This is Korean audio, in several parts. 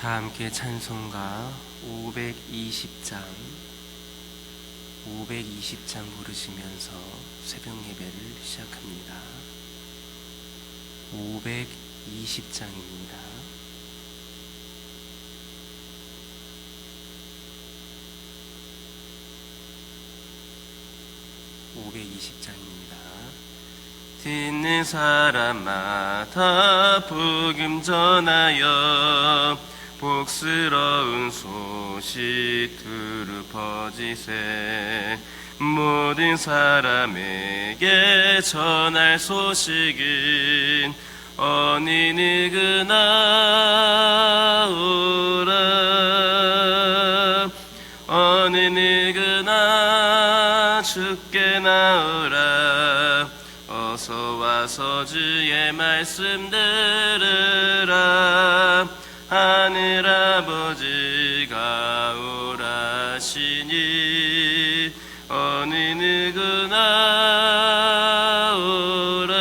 다 함께 찬송가 520장 부르시면서 새벽 예배를 시작합니다. 520장입니다. 듣는 사람마다 복음 전하여 복스러운 소식 두루 퍼지세. 모든 사람에게 전할 소식은 어느 누구나 오라. 어느 누구나 주께 나오라. 어서 와서 주의 말씀 들으라. 하늘아버지가 오라시니 어느 누구나 오라.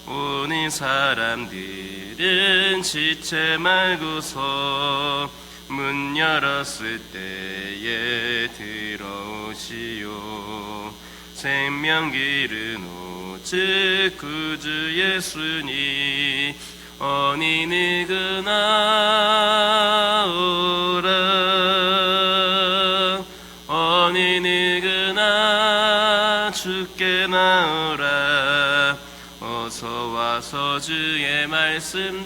오는 사람들은 지체 말고서 문 열었을 때에 들어오시오. 생명길은 오직 구주 예수니 어느 누구나 오라. 어느 누구나 주께 나오라. 어서 와서 주의 말씀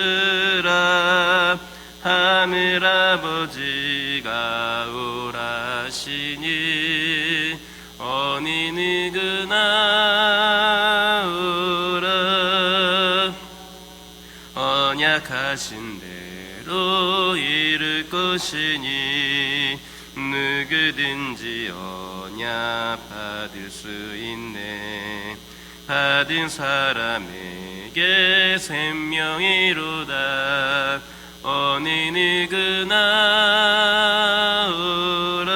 들으라. 하늘아버지가 오라시니 어느 누구나 오라. 언약하신 대로 이룰 것이니 누구든지 언약 받을 수 있네. 받은 사람에게 생명이로다. 어느 누구나 오라.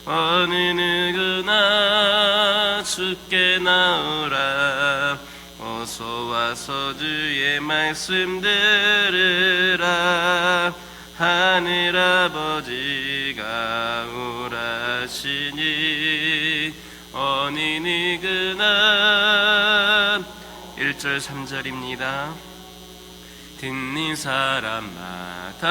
어느 누구나 주께 나오라. 어서 와서 주의 말씀 들으라. 하늘아버지가 오라시니 어느 누구나. 1절 3절입니다. 듣는 사람마다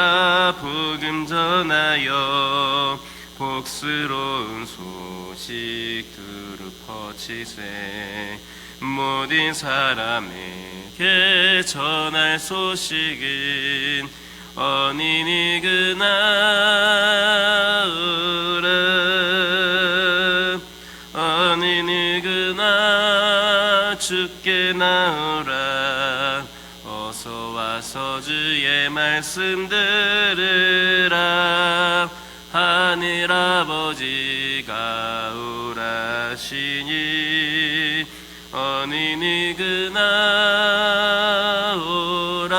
복음 전하여 복스러운 소식 두루 퍼지세. 모든 사람에게 전할 소식은 어느 누구나 오라. 어느 누구나 주께 나오라. 어서 와서 주의 말씀 들으라. 하늘아버지가 오라시니 어느 누구나 오라.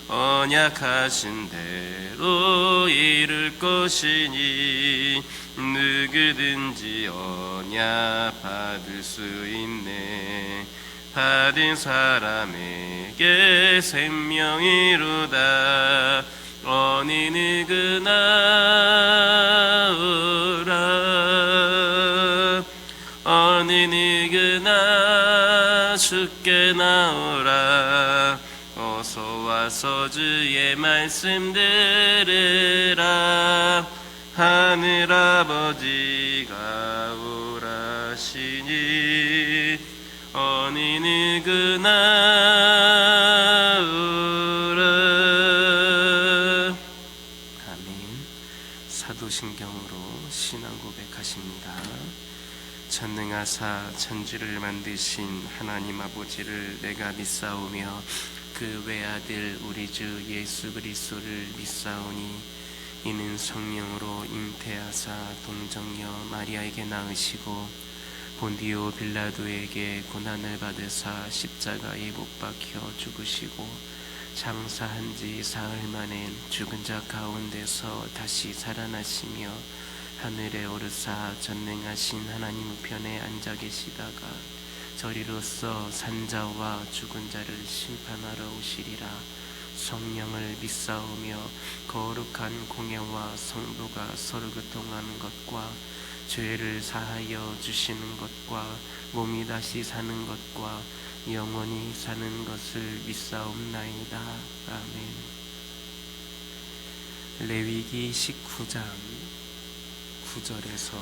언약하신 대로 이룰 것이니 누구든지 언약 받을 수 있네. 받은 사람에게 생명이로다. 어느 누구나 오라. 어느 누구나 주께 나오라. 어서 와서 주의 말씀 들으라. 하늘아버지가 오라시니 어느 누구나 오라. 아멘. 사도신경으로 신앙 고백하십니다. 전능하사 천지를 만드신 하나님 아버지를 내가 믿사오며 그 외아들 우리 주 예수 그리스도를 믿사오니 이는 성령으로 잉태하사 동정녀 마리아에게 낳으시고 본디오 빌라도에게 고난을 받으사 십자가에 못 박혀 죽으시고 장사한 지 사흘 만에 죽은 자 가운데서 다시 살아나시며 하늘에 오르사 전능하신 하나님 우편에 앉아 계시다가 저리로서 산자와 죽은 자를 심판하러 오시리라. 성령을 믿사오며 거룩한 공예와 성도가 서로 교통하는 것과 죄를 사하여 주시는 것과 몸이 다시 사는 것과 영원히 사는 것을 믿사옵나이다. 아멘. 레위기 19장 9절에서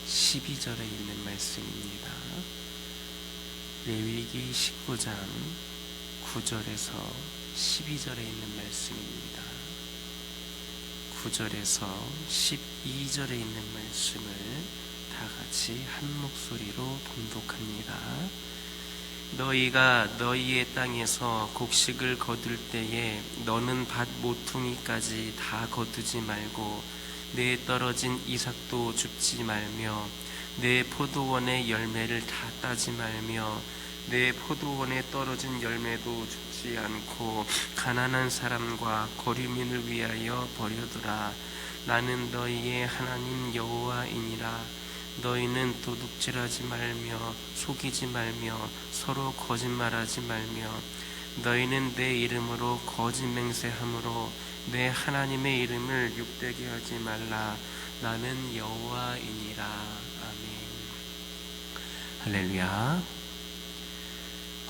12절에 있는 말씀입니다. 레위기 19장 9절에서 12절에 있는 말씀입니다. 9절에서 12절에 있는 말씀을 다 같이 한 목소리로 봉독합니다. 너희가 너희의 땅에서 곡식을 거둘 때에 너는 밭 모퉁이까지 다 거두지 말고 내 떨어진 이삭도 줍지 말며 내 포도원의 열매를 다 따지 말며 내 포도원에 떨어진 열매도 줍지 않고 가난한 사람과 거류민을 위하여 버려두라. 나는 너희의 하나님 여호와이니라. 너희는 도둑질하지 말며 속이지 말며 서로 거짓말하지 말며 너희는 내 이름으로 거짓 맹세함으로 내 하나님의 이름을 욕되게 하지 말라. 나는 여호와이니라. 아멘. 할렐루야.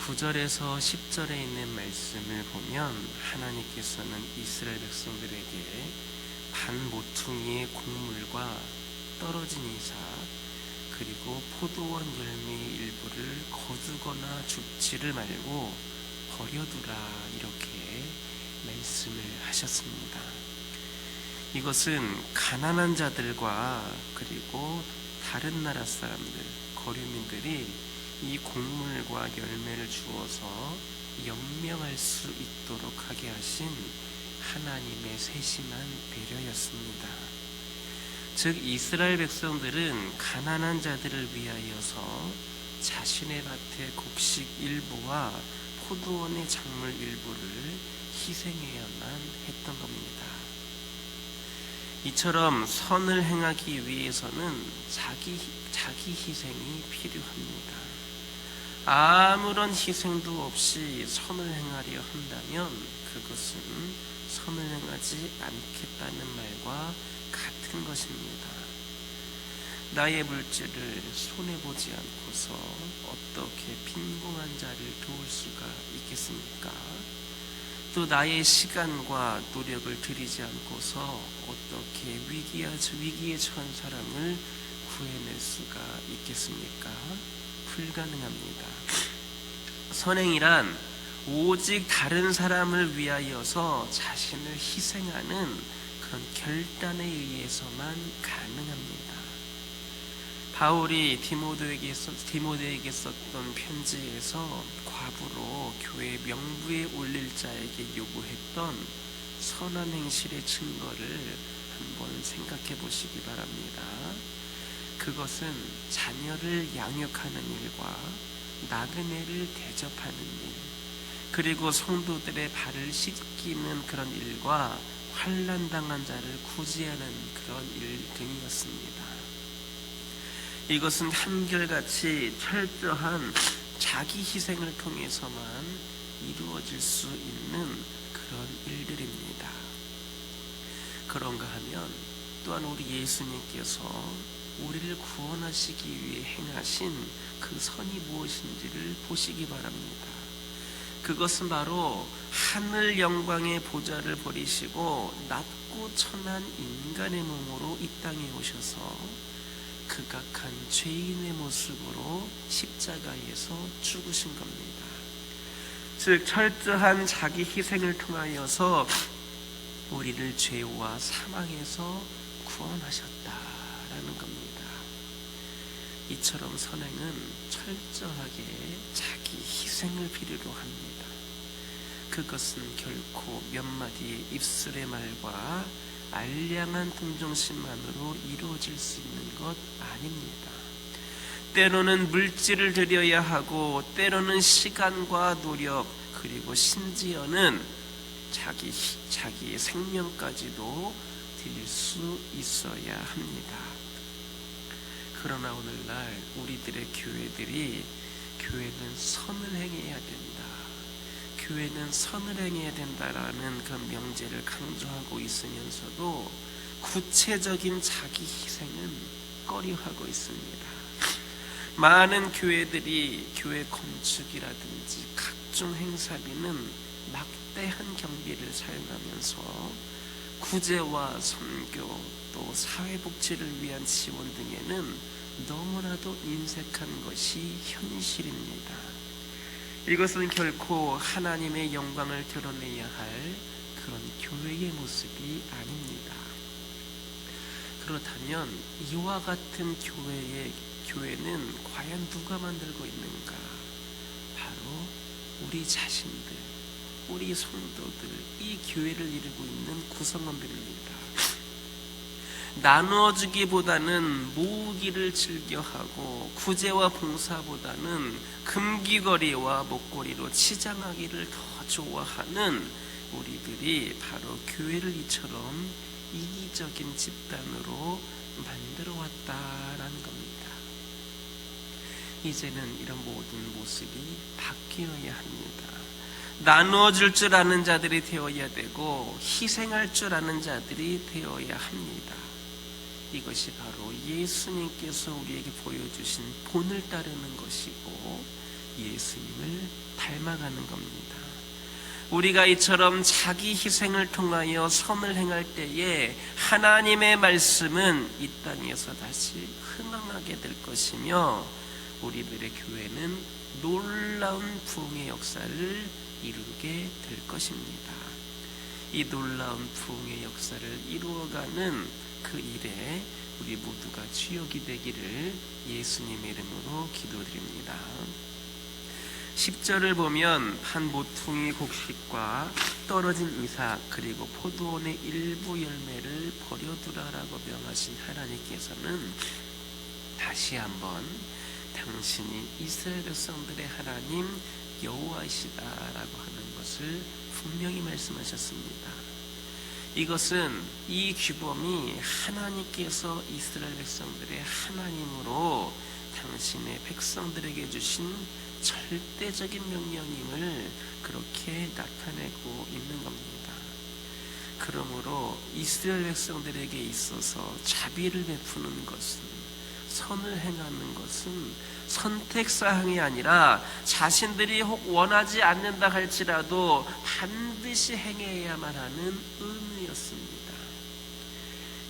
9절에서 10절에 있는 말씀을 보면 하나님께서는 이스라엘 백성들에게 반 모퉁이의 곡물과 떨어진 이삭 그리고 포도원 열매의 일부를 거두거나 줍지를 말고 버려두라 이렇게 말씀을 하셨습니다. 이것은 가난한 자들과 그리고 다른 나라 사람들, 거류민들이 이 곡물과 열매를 주어서 연명할 수 있도록 하게 하신 하나님의 세심한 배려였습니다. 즉 이스라엘 백성들은 가난한 자들을 위하여서 자신의 밭의 곡식 일부와 포도원의 작물 일부를 희생해야만 했던 겁니다. 이처럼 선을 행하기 위해서는 자기 희생이 필요합니다. 아무런 희생도 없이 선을 행하려 한다면 그것은 선을 행하지 않겠다는 말과 같은 것입니다. 나의 물질을 손해보지 않고서 어떻게 빈궁한 자를 도울 수가 있겠습니까? 또 나의 시간과 노력을 들이지 않고서 어떻게 위기에 처한 사람을 구해낼 수가 있겠습니까? 불가능합니다. 선행이란 오직 다른 사람을 위하여서 자신을 희생하는 그런 결단에 의해서만 가능합니다. 바울이 디모데에게 썼던 편지에서 과부로 교회 명부에 올릴 자에게 요구했던 선한 행실의 증거를 한번 생각해 보시기 바랍니다. 그것은 자녀를 양육하는 일과 나그네를 대접하는 일, 그리고 성도들의 발을 씻기는 그런 일과 환난당한 자를 구제하는 그런 일 등이었습니다. 이것은 한결같이 철저한 자기 희생을 통해서만 이루어질 수 있는 그런 일들입니다. 그런가 하면 또한 우리 예수님께서 우리를 구원하시기 위해 행하신 그 선이 무엇인지를 보시기 바랍니다. 그것은 바로 하늘 영광의 보좌를 버리시고 낮고 천한 인간의 몸으로 이 땅에 오셔서 극악한 죄인의 모습으로 십자가에서 죽으신 겁니다. 즉 철저한 자기 희생을 통하여서 우리를 죄와 사망에서 구원하셨다라는 겁니다. 이처럼 선행은 철저하게 자기 희생을 필요로 합니다. 그것은 결코 몇 마디의 입술의 말과 알량한 동정심만으로 이루어질 수 있는 것 아닙니다. 때로는 물질을 들여야 하고 때로는 시간과 노력 그리고 심지어는 자기의 생명까지도 드릴 수 있어야 합니다. 그러나 오늘날 우리들의 교회들이 교회는 선을 행해야 된다. 교회는 선을 행해야 된다라는 그 명제를 강조하고 있으면서도 구체적인 자기 희생은 꺼려하고 있습니다. 많은 교회들이 교회 건축이라든지 각종 행사비는 막대한 경비를 사용하면서 구제와 선교 또 사회복지를 위한 지원 등에는 너무나도 인색한 것이 현실입니다. 이것은 결코 하나님의 영광을 드러내야 할 그런 교회의 모습이 아닙니다. 그렇다면 이와 같은 교회는 과연 누가 만들고 있는가? 바로 우리 자신들, 우리 성도들, 이 교회를 이루고 있는 구성원들입니다. 나누어주기보다는 모으기를 즐겨하고 구제와 봉사보다는 금귀거리와 목걸이로 치장하기를 더 좋아하는 우리들이 바로 교회를 이처럼 이기적인 집단으로 만들어 왔다라는 겁니다. 이제는 이런 모든 모습이 바뀌어야 합니다. 나누어줄 줄 아는 자들이 되어야 되고 희생할 줄 아는 자들이 되어야 합니다. 이것이 바로 예수님께서 우리에게 보여주신 본을 따르는 것이고 예수님을 닮아가는 겁니다. 우리가 이처럼 자기 희생을 통하여 선을 행할 때에 하나님의 말씀은 이 땅에서 다시 흥황하게 될 것이며 우리들의 교회는 놀라운 부흥의 역사를 이루게 될 것입니다. 이 놀라운 부흥의 역사를 이루어가는 그 일에 우리 모두가 주역이 되기를 예수님의 이름으로 기도드립니다. 10절을 보면 한 모퉁이 곡식과 떨어진 이삭 그리고 포도원의 일부 열매를 버려두라라고 명하신 하나님께서는 다시 한번 당신이 이스라엘 백성들의 하나님 여호와이시다라고 하는 것을 분명히 말씀하셨습니다. 이것은 이 규범이 하나님께서 이스라엘 백성들의 하나님으로 당신의 백성들에게 주신 절대적인 명령임을 그렇게 나타내고 있는 겁니다. 그러므로 이스라엘 백성들에게 있어서 자비를 베푸는 것은, 선을 행하는 것은 선택사항이 아니라 자신들이 혹 원하지 않는다 할지라도 반드시 행해야만 하는 의무였습니다.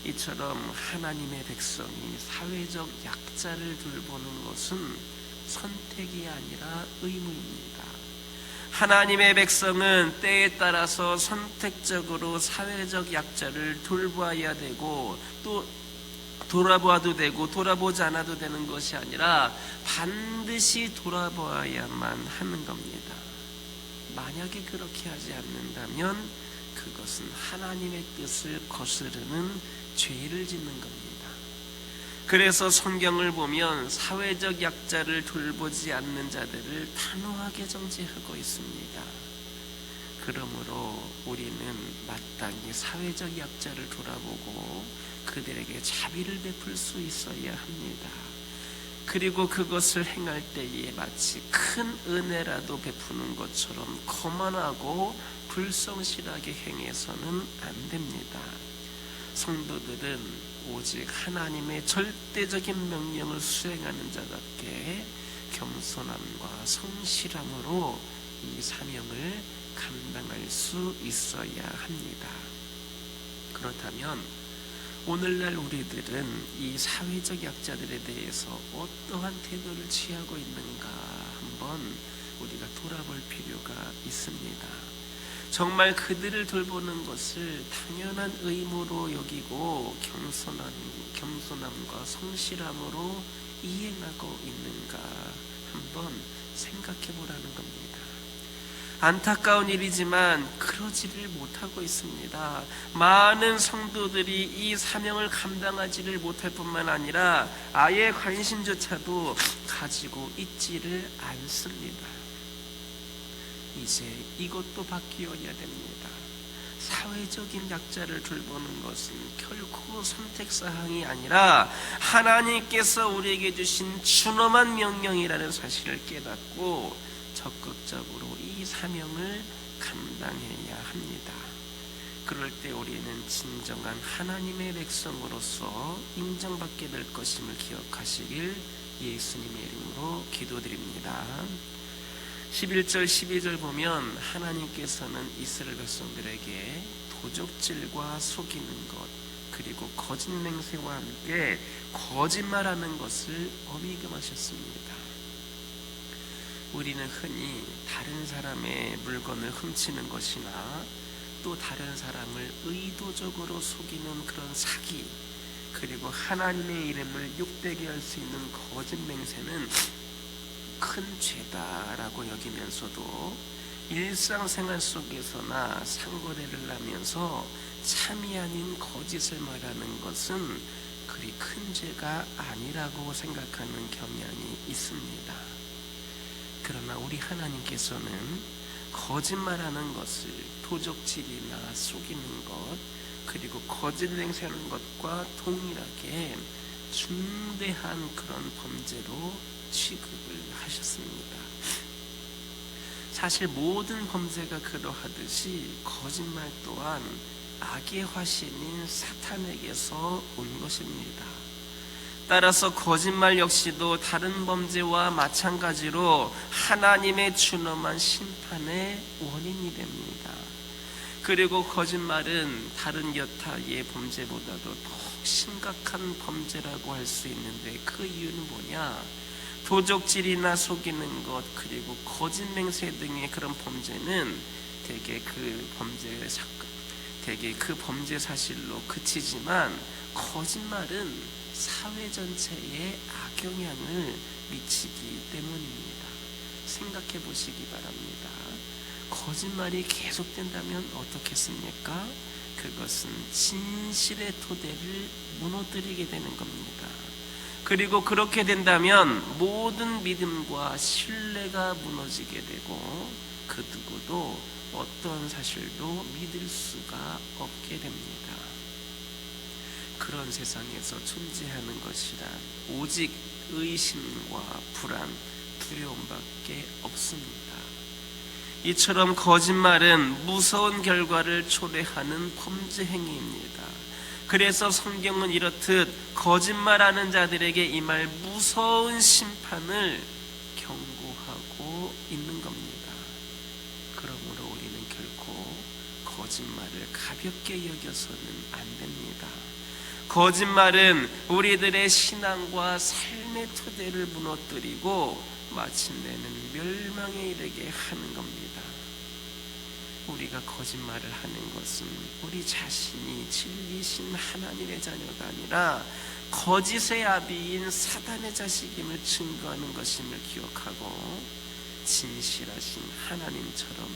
이처럼 하나님의 백성이 사회적 약자를 돌보는 것은 선택이 아니라 의무입니다. 하나님의 백성은 때에 따라서 선택적으로 사회적 약자를 돌봐야 되고 또 돌아보아도 되고 돌아보지 않아도 되는 것이 아니라 반드시 돌아보아야만 하는 겁니다. 만약에 그렇게 하지 않는다면 그것은 하나님의 뜻을 거스르는 죄를 짓는 겁니다. 그래서 성경을 보면 사회적 약자를 돌보지 않는 자들을 단호하게 정죄하고 있습니다. 그러므로 우리는 마땅히 사회적 약자를 돌아보고 그들에게 자비를 베풀 수 있어야 합니다. 그리고 그것을 행할 때에 마치 큰 은혜라도 베푸는 것처럼 거만하고 불성실하게 행해서는 안 됩니다. 성도들은 오직 하나님의 절대적인 명령을 수행하는 자답게 겸손함과 성실함으로 이 사명을 감당할 수 있어야 합니다. 그렇다면 오늘날 우리들은 이 사회적 약자들에 대해서 어떠한 태도를 취하고 있는가 한번 우리가 돌아볼 필요가 있습니다. 정말 그들을 돌보는 것을 당연한 의무로 여기고 겸손함과 성실함으로 이행하고 있는가 한번 생각해 보라는 겁니다. 안타까운 일이지만 그러지를 못하고 있습니다. 많은 성도들이 이 사명을 감당하지를 못할 뿐만 아니라 아예 관심조차도 가지고 있지를 않습니다. 이제 이것도 바뀌어야 됩니다. 사회적인 약자를 돌보는 것은 결코 선택사항이 아니라 하나님께서 우리에게 주신 준엄한 명령이라는 사실을 깨닫고 적극적으로 이 사명을 감당해야 합니다. 그럴 때 우리는 진정한 하나님의 백성으로서 인정받게 될 것임을 기억하시길 예수님의 이름으로 기도드립니다. 11절 12절 보면 하나님께서는 이스라엘 백성들에게 도적질과 속이는 것 그리고 거짓 맹세와 함께 거짓말하는 것을 엄히 금하셨습니다. 우리는 흔히 다른 사람의 물건을 훔치는 것이나 또 다른 사람을 의도적으로 속이는 그런 사기 그리고 하나님의 이름을 욕되게 할 수 있는 거짓 맹세는 큰 죄다라고 여기면서도 일상생활 속에서나 상거래를 하면서 참이 아닌 거짓을 말하는 것은 그리 큰 죄가 아니라고 생각하는 경향이 있습니다. 그러나 우리 하나님께서는 거짓말하는 것을 도적질이나 속이는 것 그리고 거짓 맹세하는 것과 동일하게 중대한 그런 범죄로 취급을 하셨습니다. 사실 모든 범죄가 그러하듯이 거짓말 또한 악의 화신인 사탄에게서 온 것입니다. 따라서 거짓말 역시도 다른 범죄와 마찬가지로 하나님의 준엄한 심판의 원인이 됩니다. 그리고 거짓말은 다른 여타의 범죄보다도 더욱 심각한 범죄라고 할 수 있는데 그 이유는 뭐냐? 도적질이나 속이는 것 그리고 거짓 맹세 등의 그런 범죄는 대개 그 범죄 사실로 그치지만 거짓말은 사회 전체에 악영향을 미치기 때문입니다. 생각해 보시기 바랍니다. 거짓말이 계속된다면 어떻겠습니까? 그것은 진실의 토대를 무너뜨리게 되는 겁니다. 그리고 그렇게 된다면 모든 믿음과 신뢰가 무너지게 되고 그 누구도 어떤 사실도 믿을 수가 없게 됩니다. 그런 세상에서 존재하는 것이란 오직 의심과 불안, 두려움밖에 없습니다. 이처럼 거짓말은 무서운 결과를 초래하는 범죄 행위입니다. 그래서 성경은 이렇듯 거짓말하는 자들에게 임할 무서운 심판을 경고하고 있는 겁니다. 그러므로 우리는 결코 거짓말을 가볍게 여겨서는 안 됩니다. 거짓말은 우리들의 신앙과 삶의 토대를 무너뜨리고 마침내는 멸망에 이르게 하는 겁니다. 우리가 거짓말을 하는 것은 우리 자신이 진리신 하나님의 자녀가 아니라 거짓의 아비인 사단의 자식임을 증거하는 것임을 기억하고 진실하신 하나님처럼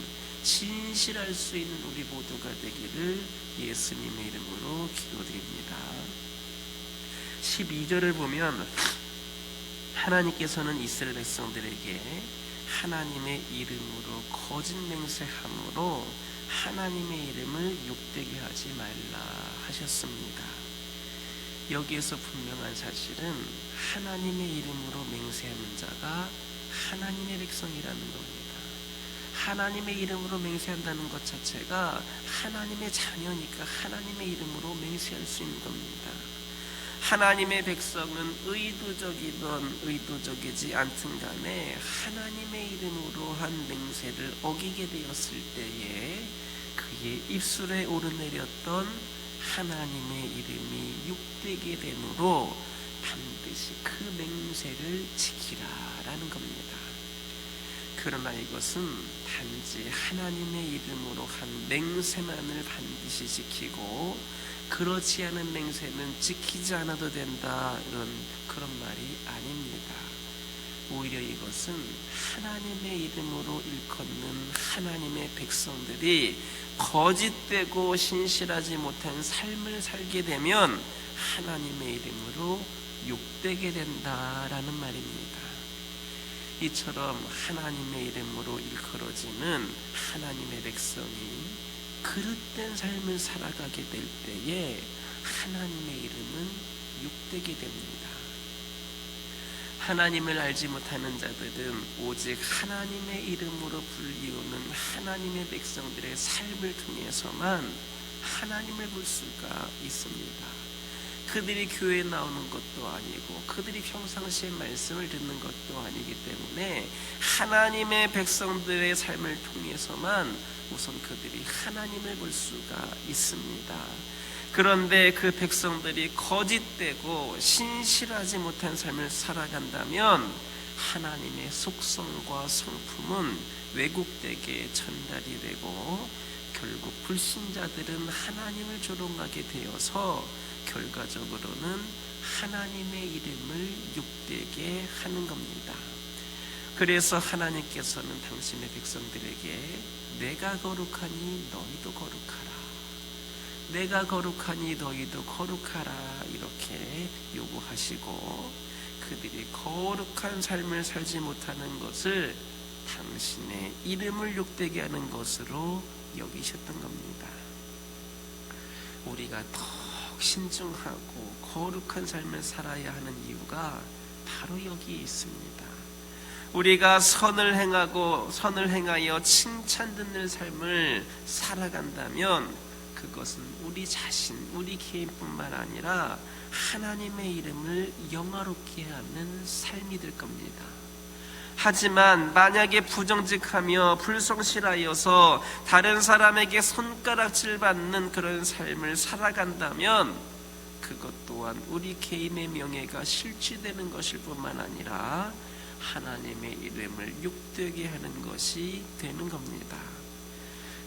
진실할 수 있는 우리 모두가 되기를 예수님의 이름으로 기도드립니다. 12절을 보면 하나님께서는 이스라엘 백성들에게 하나님의 이름으로 거짓 맹세함으로 하나님의 이름을 욕되게 하지 말라 하셨습니다. 여기에서 분명한 사실은 하나님의 이름으로 맹세하는 자가 하나님의 백성이라는 겁니다. 하나님의 이름으로 맹세한다는 것 자체가 하나님의 자녀니까 하나님의 이름으로 맹세할 수 있는 겁니다. 하나님의 백성은 의도적이든 의도적이지 않든 간에 하나님의 이름으로 한 맹세를 어기게 되었을 때에 그의 입술에 오르내렸던 하나님의 이름이 욕되게 되므로 반드시 그 맹세를 지키라라는 겁니다. 그러나 이것은 단지 하나님의 이름으로 한 맹세만을 반드시 지키고 그렇지 않은 맹세는 지키지 않아도 된다 이런 그런 말이 아닙니다. 오히려 이것은 하나님의 이름으로 일컫는 하나님의 백성들이 거짓되고 신실하지 못한 삶을 살게 되면 하나님의 이름으로 욕되게 된다라는 말입니다. 이처럼 하나님의 이름으로 일컬어지는 하나님의 백성이 그릇된 삶을 살아가게 될 때에 하나님의 이름은 욕되게 됩니다. 하나님을 알지 못하는 자들은 오직 하나님의 이름으로 불리우는 하나님의 백성들의 삶을 통해서만 하나님을 볼 수가 있습니다. 그들이 교회에 나오는 것도 아니고 그들이 평상시에 말씀을 듣는 것도 아니기 때문에 하나님의 백성들의 삶을 통해서만 우선 그들이 하나님을 볼 수가 있습니다. 그런데 그 백성들이 거짓되고 신실하지 못한 삶을 살아간다면 하나님의 속성과 성품은 왜곡되게 전달이 되고 결국 불신자들은 하나님을 조롱하게 되어서 결과적으로는 하나님의 이름을 욕되게 하는 겁니다. 그래서 하나님께서는 당신의 백성들에게 내가 거룩하니 너희도 거룩하라, 내가 거룩하니 너희도 거룩하라 이렇게 요구하시고 그들이 거룩한 삶을 살지 못하는 것을 당신의 이름을 욕되게 하는 것으로 여기셨던 겁니다. 우리가 더욱 신중하고 거룩한 삶을 살아야 하는 이유가 바로 여기에 있습니다. 우리가 선을 행하여 칭찬 듣는 삶을 살아간다면 그것은 우리 자신, 우리 개인뿐만 아니라 하나님의 이름을 영화롭게 하는 삶이 될 겁니다. 하지만 만약에 부정직하며 불성실하여서 다른 사람에게 손가락질 받는 그런 삶을 살아간다면 그것 또한 우리 개인의 명예가 실추되는 것일 뿐만 아니라 하나님의 이름을 욕되게 하는 것이 되는 겁니다.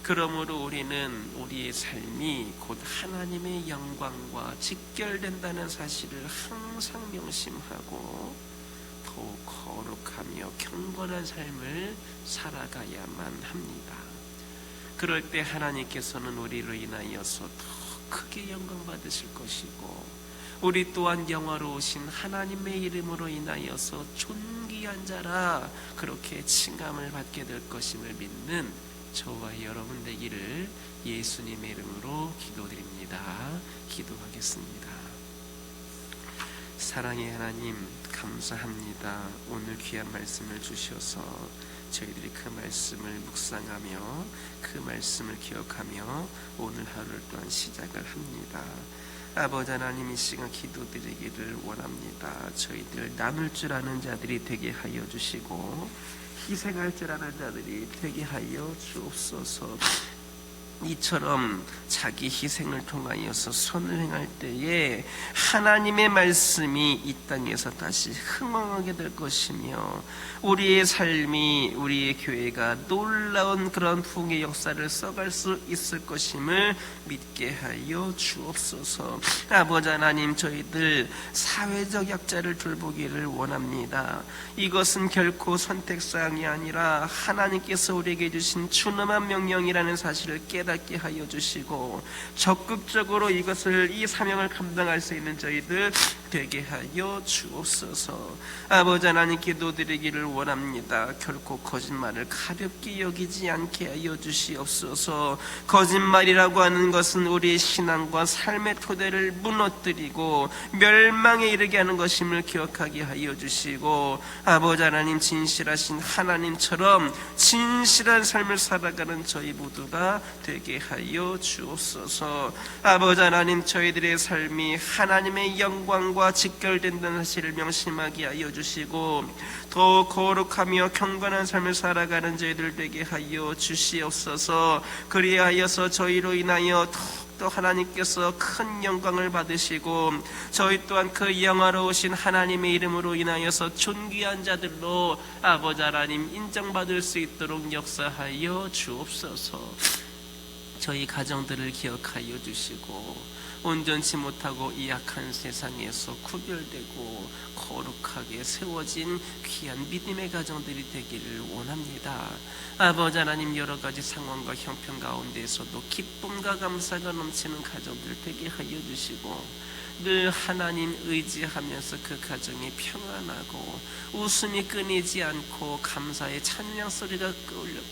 그러므로 우리는 우리의 삶이 곧 하나님의 영광과 직결된다는 사실을 항상 명심하고 더욱 거룩하며 경건한 삶을 살아가야만 합니다. 그럴 때 하나님께서는 우리로 인하여서 더 크게 영광 받으실 것이고 우리 또한 영화로우신 하나님의 이름으로 인하여서 존귀한 자라 그렇게 칭함을 받게 될 것임을 믿는 저와 여러분 되기를 예수님의 이름으로 기도드립니다. 기도하겠습니다. 사랑의 하나님 감사합니다. 오늘 귀한 말씀을 주셔서 저희들이 그 말씀을 묵상하며 그 말씀을 기억하며 오늘 하루를 또한 시작을 합니다. 아버지 하나님, 이 시간 기도드리기를 원합니다. 저희들 나눌 줄 아는 자들이 되게 하여 주시고 희생할 줄 아는 자들이 되게 하여 주옵소서. 이처럼 자기 희생을 통하여서 선을 행할 때에 하나님의 말씀이 이 땅에서 다시 흥왕하게 될 것이며 우리의 삶이, 우리의 교회가 놀라운 그런 부흥의 역사를 써갈 수 있을 것임을 믿게 하여 주옵소서. 아버지 하나님, 저희들 사회적 약자를 돌보기를 원합니다. 이것은 결코 선택사항이 아니라 하나님께서 우리에게 주신 준엄한 명령이라는 사실을 깨닫게 하여 주시고 적극적으로 이 사명을 감당할 수 있는 저희들 되게 하여 주옵소서. 아버지 하나님, 기도드리기를 원합니다. 결코 거짓말을 가볍게 여기지 않게 하여 주시옵소서. 거짓말이라고 하는 것은 우리의 신앙과 삶의 토대를 무너뜨리고 멸망에 이르게 하는 것임을 기억하게 하여 주시고 아버지 하나님, 진실하신 하나님처럼 진실한 삶을 살아가는 저희 모두가 되게 하여 주옵소서. 아버지 하나님, 저희들의 삶이 하나님의 영광과 직결된다는 사실을 명심하게 하여 주시고 더 거룩하며 경건한 삶을 살아가는 저희들 되게 하여 주시옵소서. 그리하여서 저희로 인하여 더 하나님께서 큰 영광을 받으시고 저희 또한 그 영화로우신 하나님의 이름으로 인하여서 존귀한 자들로 아버지 하나님 인정받을 수 있도록 역사하여 주옵소서. 저희 가정들을 기억하여 주시고 온전치 못하고 이 악한 세상에서 구별되고 거룩하게 세워진 귀한 믿음의 가정들이 되기를 원합니다. 아버지 하나님, 여러 가지 상황과 형편 가운데에서도 기쁨과 감사가 넘치는 가정들 되게 하여 주시고 늘 하나님 의지하면서 그 가정이 평안하고 웃음이 끊이지 않고 감사의 찬양 소리가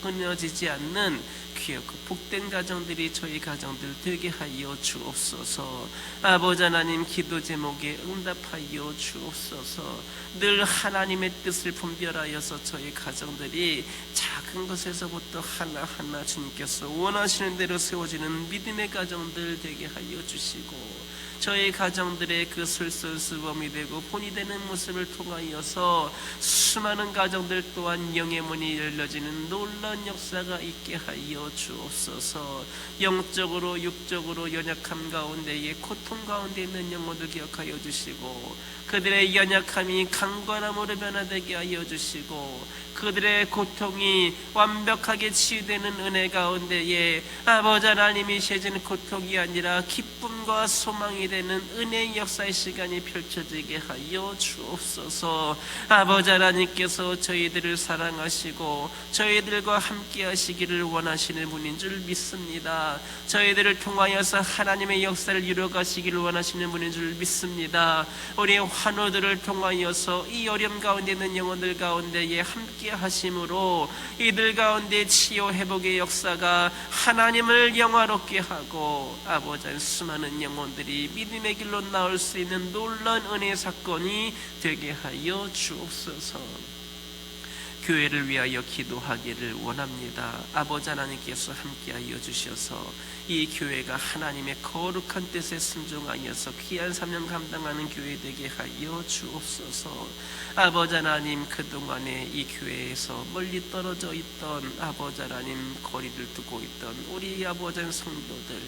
끊어지지 않는 귀하고 복된 가정들이 저희 가정들 되게 하여 주옵소서. 아버지 하나님, 기도 제목에 응답하여 주옵소서. 늘 하나님의 뜻을 분별하여서 저희 가정들이 작은 것에서부터 하나하나 주님께서 원하시는 대로 세워지는 믿음의 가정들 되게 하여 주시고, 저희 가정들의 그 솔선수범이 되고 본이 되는 모습을 통하여서 수많은 가정들 또한 영의 문이 열려지는 놀라운 역사가 있게 하여 주옵소서. 영적으로 육적으로 연약함 가운데에 고통 가운데 있는 영혼들 기억하여 주시고, 그들의 연약함이 강건함으로 변화되게 하여 주시고, 그들의 고통이 완벽하게 치유되는 은혜 가운데에 아버지 하나님이 세진 고통이 아니라 기쁨과 소망이 되는 은혜의 역사의 시간이 펼쳐지게 하여 주옵소서. 아버지 하나님께서 저희들을 사랑하시고 저희들과 함께 하시기를 원하시는 분인 줄 믿습니다. 저희들을 통하여서 하나님의 역사를 이루어가시기를 원하시는 분인 줄 믿습니다. 우리 환우들을 통하여서 이 어려움 가운데 있는 영혼들 가운데에 함께 하심으로 이들 가운데 치유 회복의 역사가 하나님을 영화롭게 하고 아버지 수많은 영혼들이 믿음의 길로 나올 수 있는 놀라운 은혜의 사건이 되게 하여 주옵소서. 교회를 위하여 기도하기를 원합니다. 아버지 하나님께서 함께하여 주셔서 이 교회가 하나님의 거룩한 뜻에 순종하여서 귀한 사명 감당하는 교회 되게 하여 주옵소서. 아버지 하나님, 그동안에 이 교회에서 멀리 떨어져 있던 아버지 하나님, 거리를 두고 있던 우리 아버지 성도들,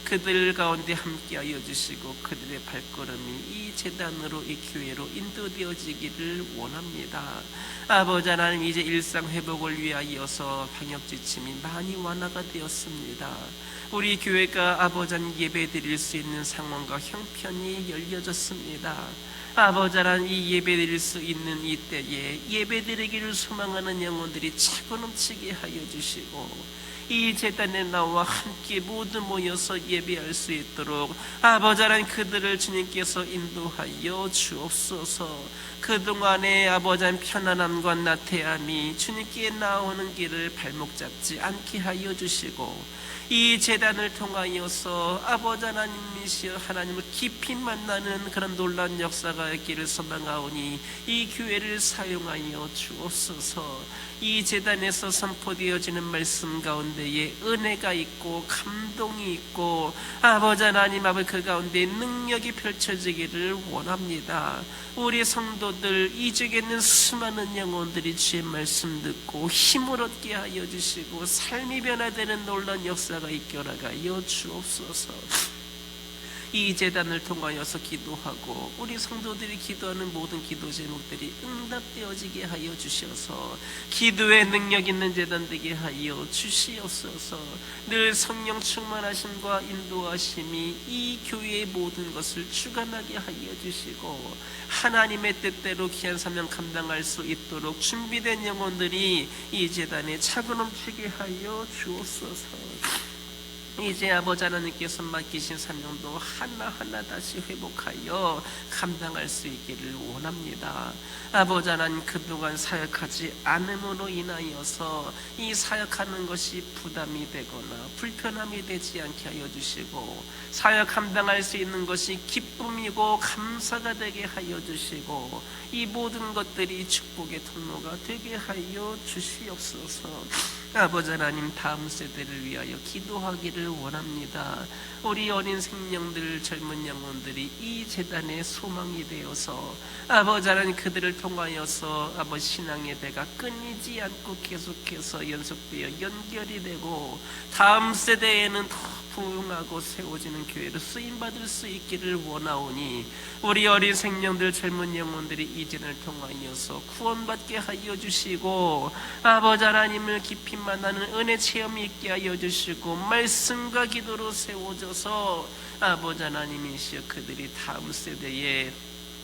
그들 가운데 함께하여 주시고 그들의 발걸음이 이 제단으로 이 교회로 인도되어지기를 원합니다. 아버지 하나님, 이제 일상 회복을 위하여서 방역 지침이 많이 완화가 되었습니다. 우리 교회가 아버지 하나님 예배 드릴 수 있는 상황과 형편이 열려졌습니다. 아버지 하나님, 이 예배 드릴 수 있는 이때에 예배 드리기를 소망하는 영혼들이 차고 넘치게 하여 주시고, 이 제단에 나와 함께 모두 모여서 예배할 수 있도록 아버지 하나님 그들을 주님께서 인도하여 주옵소서. 그동안에 아버지 하나님 편안함과 나태함이 주님께 나오는 길을 발목 잡지 않게 하여 주시고, 이 제단을 통하여서 아버지 하나님이시여 하나님을 깊이 만나는 그런 놀라운 역사가 있기를 소망하오니 이 교회를 사용하여 주옵소서. 이 제단에서 선포되어지는 말씀 가운데에 은혜가 있고 감동이 있고 아버지 하나님 아버지 그 가운데 능력이 펼쳐지기를 원합니다. 우리 성도들, 이 중에 있는 수많은 영혼들이 주의 말씀 듣고 힘을 얻게 하여 주시고 삶이 변화되는 놀라운 역사가 있겨라가여 주옵소서. 이 제단을 통하여서 기도하고 우리 성도들이 기도하는 모든 기도 제목들이 응답되어지게 하여 주셔서 기도의 능력 있는 제단 되게 하여 주시옵소서. 늘 성령 충만하심과 인도하심이 이 교회의 모든 것을 주관하게 하여 주시고 하나님의 뜻대로 귀한 사명 감당할 수 있도록 준비된 영혼들이 이 제단에 차고 넘치게 하여 주옵소서. 이제 아버지 하나님께서 맡기신 사명도 하나하나 다시 회복하여 감당할 수 있기를 원합니다. 아버지 하나님, 그동안 사역하지 않음으로 인하여서 이 사역하는 것이 부담이 되거나 불편함이 되지 않게 하여 주시고 사역 감당할 수 있는 것이 기쁨이고 감사가 되게 하여 주시고 이 모든 것들이 축복의 통로가 되게 하여 주시옵소서. 아버지 하나님, 다음 세대를 위하여 기도하기를 원합니다. 우리 어린 생명들, 젊은 영혼들이 이 제단의 소망이 되어서 아버지 하나님 그들을 통하여서 아버지 신앙의 대가 끊이지 않고 계속해서 연속되어 연결이 되고 다음 세대에는 더 부흥하고 세워지는 교회로 쓰임받을 수 있기를 원하오니 우리 어린 생명들, 젊은 영혼들이 이 제단을 통하여서 구원받게 하여 주시고 아버지 하나님을 깊이 만나는 은혜 체험이 있게 하여 주시고 말씀과 기도로 세워져서 아버지 하나님이시여 그들이 다음 세대에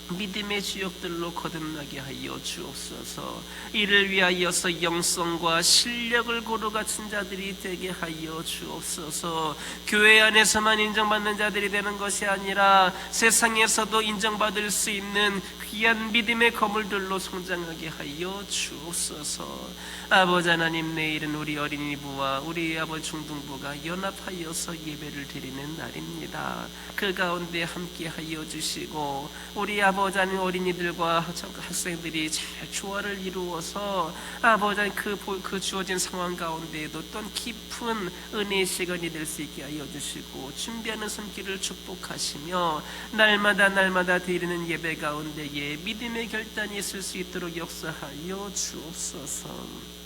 믿음의 주역들로 거듭나게 하여 주옵소서. 이를 위하여서 영성과 실력을 고루 갖춘 자들이 되게 하여 주옵소서. 교회 안에서만 인정받는 자들이 되는 것이 아니라 세상에서도 인정받을 수 있는 귀한 믿음의 거물들로 성장하게 하여 주옵소서. 아버지 하나님, 내일은 우리 어린이부와 우리 아버지 중등부가 연합하여서 예배를 드리는 날입니다. 그 가운데 함께 하여 주시고 우리 아버지 하나님, 어린이들과 학생들이 잘 조화를 이루어서 아버지 하나님, 그 주어진 상황 가운데에도 또한 깊은 은혜의 시간이 될 수 있게 하여 주시고 준비하는 손길을 축복하시며 날마다 드리는 예배 가운데에 믿음의 결단이 있을 수 있도록 역사하여 주옵소서.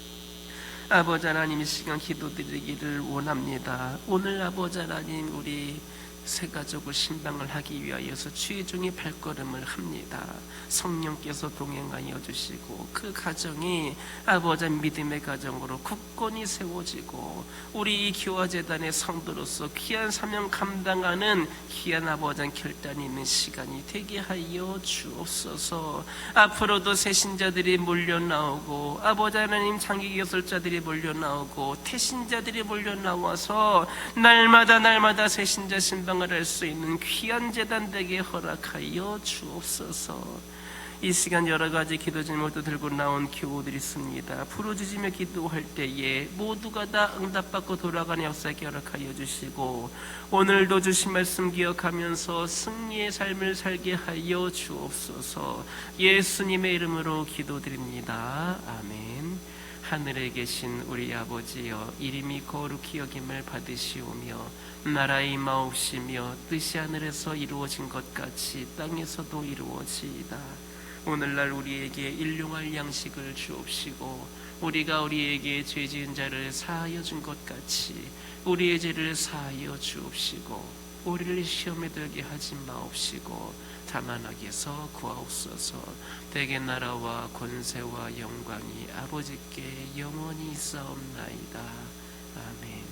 아버지 하나님, 이 시간 기도드리기를 원합니다. 오늘 아버지 하나님, 우리 새 가족을 신방을 하기 위하여서 주의 종이 발걸음을 합니다. 성령께서 동행하여 주시고 그 가정이 아버지 믿음의 가정으로 굳건히 세워지고 우리 이 교화재단의 성도로서 귀한 사명 감당하는 귀한 아버지 결단이 있는 시간이 되게 하여 주옵소서. 앞으로도 새신자들이 몰려나오고 아버지 하나님, 장기 예술자들이 몰려나오고 태신자들이 몰려나와서 날마다 새신자 신방 할 수 있는 귀한 재단 되게 허락하여 주옵소서. 이 시간 여러 가지 기도 제목도 들고 나온 교우들이 있습니다. 부르짖으며 기도할 때에 모두가 다 응답받고 돌아가는 역사에 허락하여 주시고 오늘도 주신 말씀 기억하면서 승리의 삶을 살게 하여 주옵소서. 예수님의 이름으로 기도드립니다. 아멘. 하늘에 계신 우리 아버지여, 이름이 거룩히 여김을 받으시오며 나라의 임하옵시며 뜻이 하늘에서 이루어진 것 같이 땅에서도 이루어지이다. 오늘날 우리에게 일용할 양식을 주옵시고 우리가 우리에게 죄 지은 자를 사하여 준 것 같이 우리의 죄를 사하여 주옵시고 우리를 시험에 들게 하지 마옵시고 다만 악에서 구하옵소서. 대개 나라와 권세와 영광이 아버지께 영원히 있사옵나이다. 아멘.